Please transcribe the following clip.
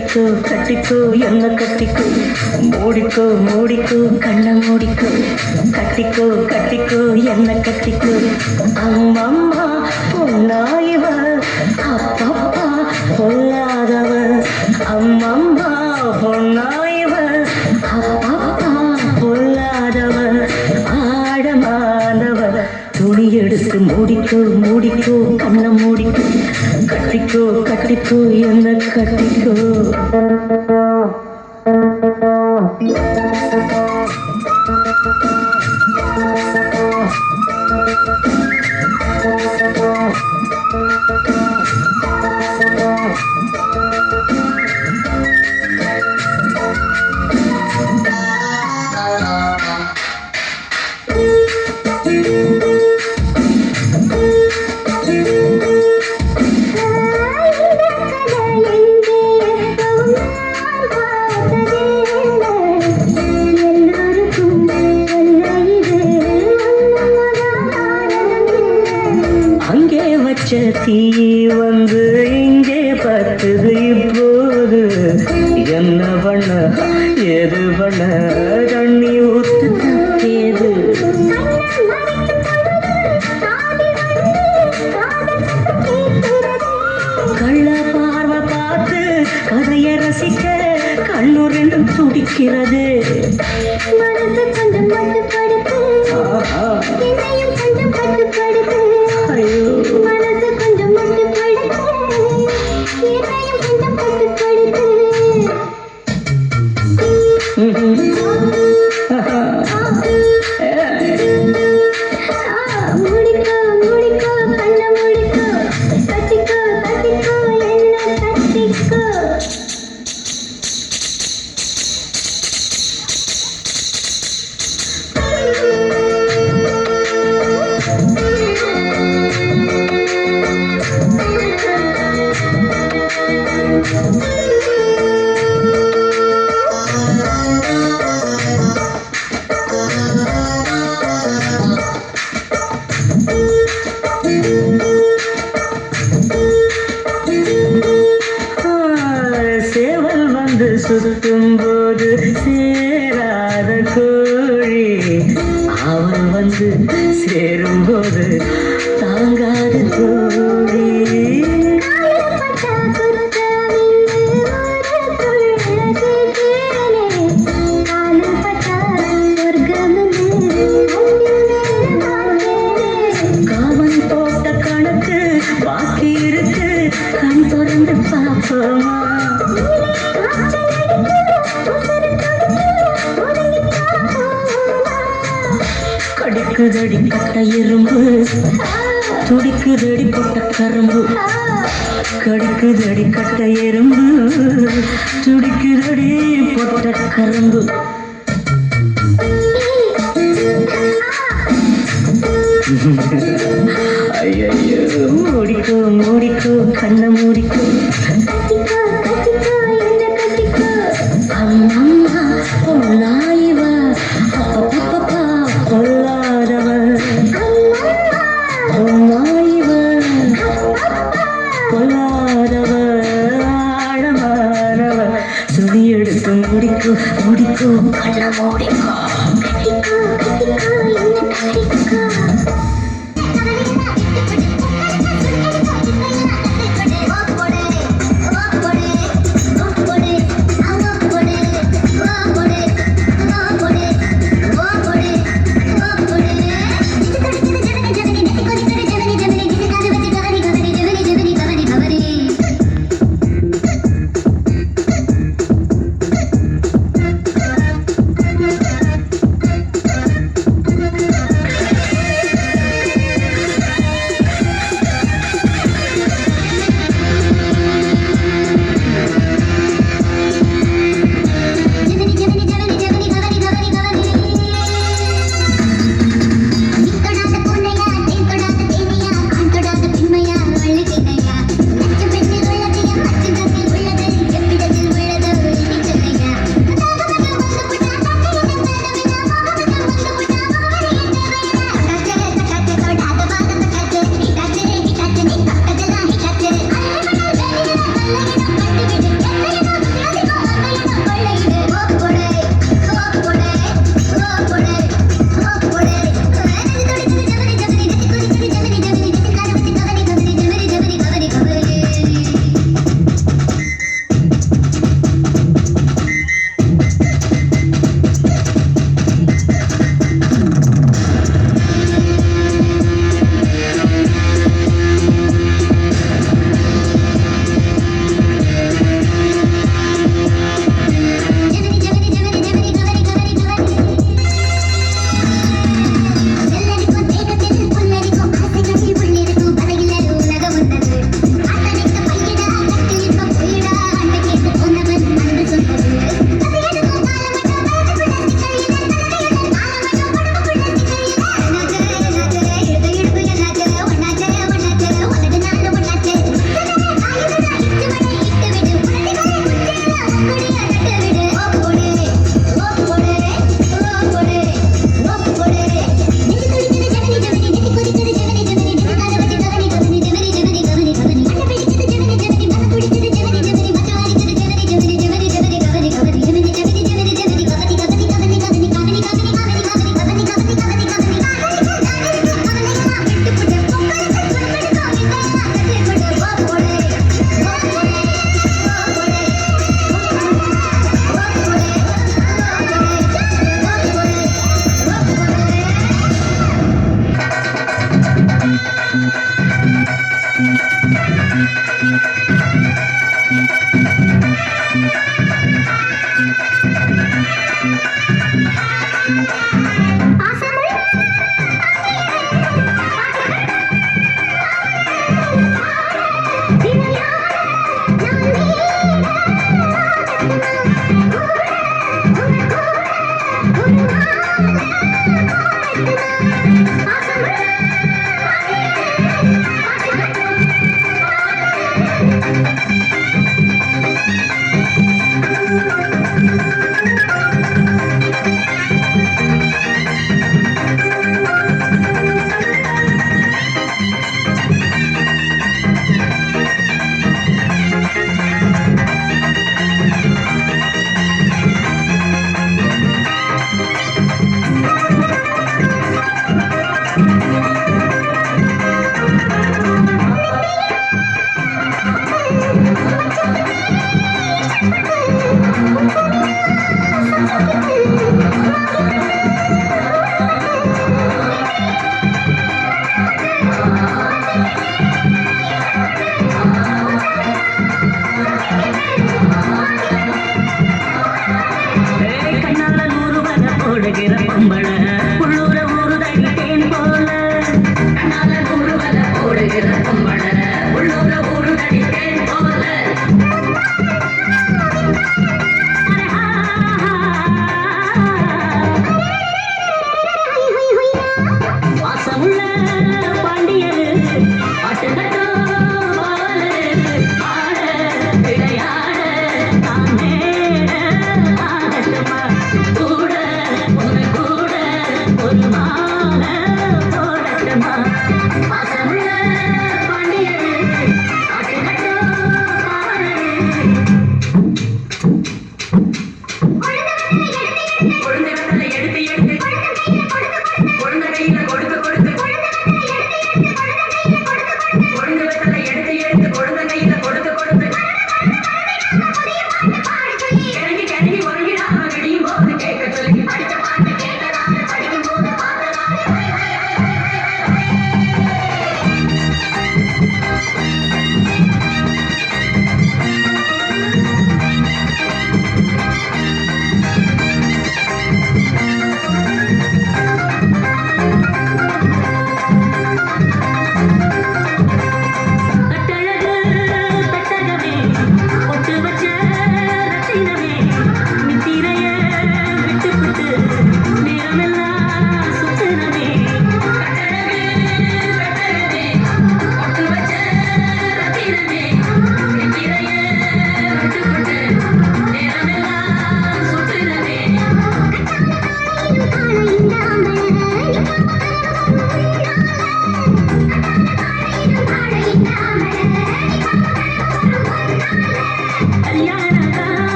கட்டிக்கோ கட்டிக்கோ என்ன கட்டிக்கோ மூடிக்கோ மூடிக்கோ கண்ணை மூடிக்கோ கட்டிக்கோ கட்டிக்கோ என்ன கட்டிக்கோ அம்மம்மா பொன்னாயிவ அப்பப்பா பொல்லாதவ அம்மம்மா பொன்னாயிவ அப்பப்பா பொல்லாதவ ஆழமானவ துணி எடுத்து மூடிக்கோ மூடிக்கோ கண்ணை மூடிக்கோ கட்டிக்கோ கட்டிக்கோ என்ன கட்டிக்கோ தீ வந்து இங்கே பத்துது இப்போது என்ன பண்ண எது பண்ண தண்ணி ஊத்து தப்பேது கள்ள பார்வை பார்த்து கதையை ரசிக்க கண்ணு ரெண்டும் துடிக்கிறது மனசு கொஞ்சம் மட்டுப்படுத்து என்னையும் கொஞ்சம் கட்டுப்படுத்து ஐயோ சுத்தும் போது சேராத கோழி அவன் வந்து சேரும் போது தாங்காது கோழி காமன் போட்ட கணக்கு பாக்கி இருக்கு கண் திறந்து பார்ப்போமா கடிக்குதடி கட்ட எறும்பு துடிக்குதடி கொட்ட கரும்பு கடிக்குதடி கட்ட எறும்பு துடிக்குதடி பொட்ட கரும்பு ஐயோ மூடிக்கோ மூடிக்கோ கண்ணை மூடிக்கோ அம்மம்மா பொன்னாயிவ அப்பப்பா பொல்லாதவ பொன்னாயிவ பொல்லாதவ ஆழமானவ துணி எடுத்து முடிக்கோ முடிக்கோ கண்ணை மூடிக்கோ கட்டிக்கோ கட்டிக்கோ என்ன கட்டிக்கோ